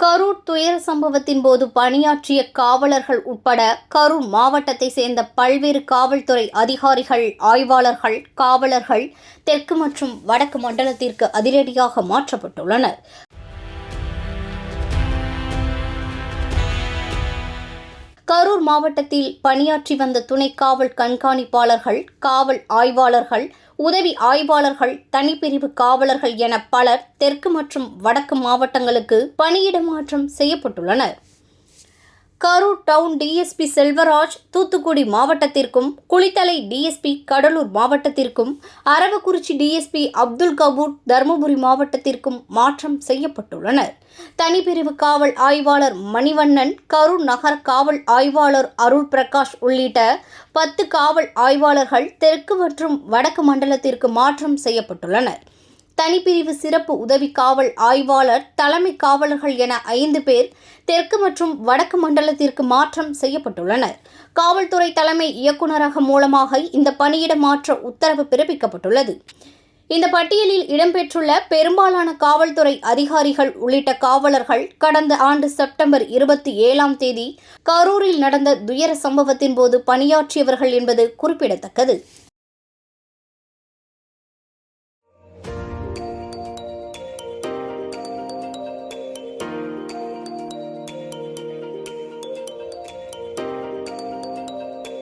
கரூர் துயர சம்பவத்தின் போது பணியாற்றிய காவலர்கள் உட்பட கரூர் மாவட்டத்தை சேர்ந்த பல்வேறு காவல்துறை அதிகாரிகள், ஆய்வாளர்கள், காவலர்கள் தெற்கு மற்றும் வடக்கு மண்டலத்திற்கு அதிரடியாக மாற்றப்பட்டுள்ளனர். கரூர் மாவட்டத்தில் பணியாற்றி வந்த துணை காவல் கண்காணிப்பாளர்கள், காவல் ஆய்வாளர்கள், உதவி ஆய்வாளர்கள், தனிப்பிரிவு காவலர்கள் என பலர் தெற்கு மற்றும் வடக்கு மாவட்டங்களுக்கு பணியிட மாற்றம் செய்யப்பட்டுள்ளனர். கரூர் டவுன் டிஎஸ்பி செல்வராஜ் தூத்துக்குடி மாவட்டத்திற்கும், குளித்தலை டிஎஸ்பி கடலூர் மாவட்டத்திற்கும், அரவக்குறிச்சி டிஎஸ்பி அப்துல் கபூர் தருமபுரி மாவட்டத்திற்கும் மாற்றம் செய்யப்பட்டுள்ளனர். தனிப்பிரிவு காவல் ஆய்வாளர் மணிவண்ணன், கரூர் நகர காவல் ஆய்வாளர் அருள் பிரகாஷ் உள்ளிட்ட 10 காவல் ஆய்வாளர்கள் தெற்கு மற்றும் வடக்கு மண்டலத்திற்கு மாற்றம் செய்யப்பட்டுள்ளனர். தனிப்பிரிவு சிறப்பு உதவி காவல் ஆய்வாளர், தலைமை காவலர்கள் என 5 பேர் தெற்கு மற்றும் வடக்கு மண்டலத்திற்கு மாற்றம் செய்யப்பட்டுள்ளனர். காவல்துறை தலைமை இயக்குநரகம் மூலமாக இந்த பணியிட மாற்ற உத்தரவு பிறப்பிக்கப்பட்டுள்ளது. இந்த பட்டியலில் இடம்பெற்றுள்ள பெரும்பாலான காவல்துறை அதிகாரிகள் உள்ளிட்ட காவலர்கள் கடந்த ஆண்டு செப்டம்பர் 27ஆம் தேதி கரூரில் நடந்த துயர சம்பவத்தின் போது பணியாற்றியவர்கள் என்பது குறிப்பிடத்தக்கது.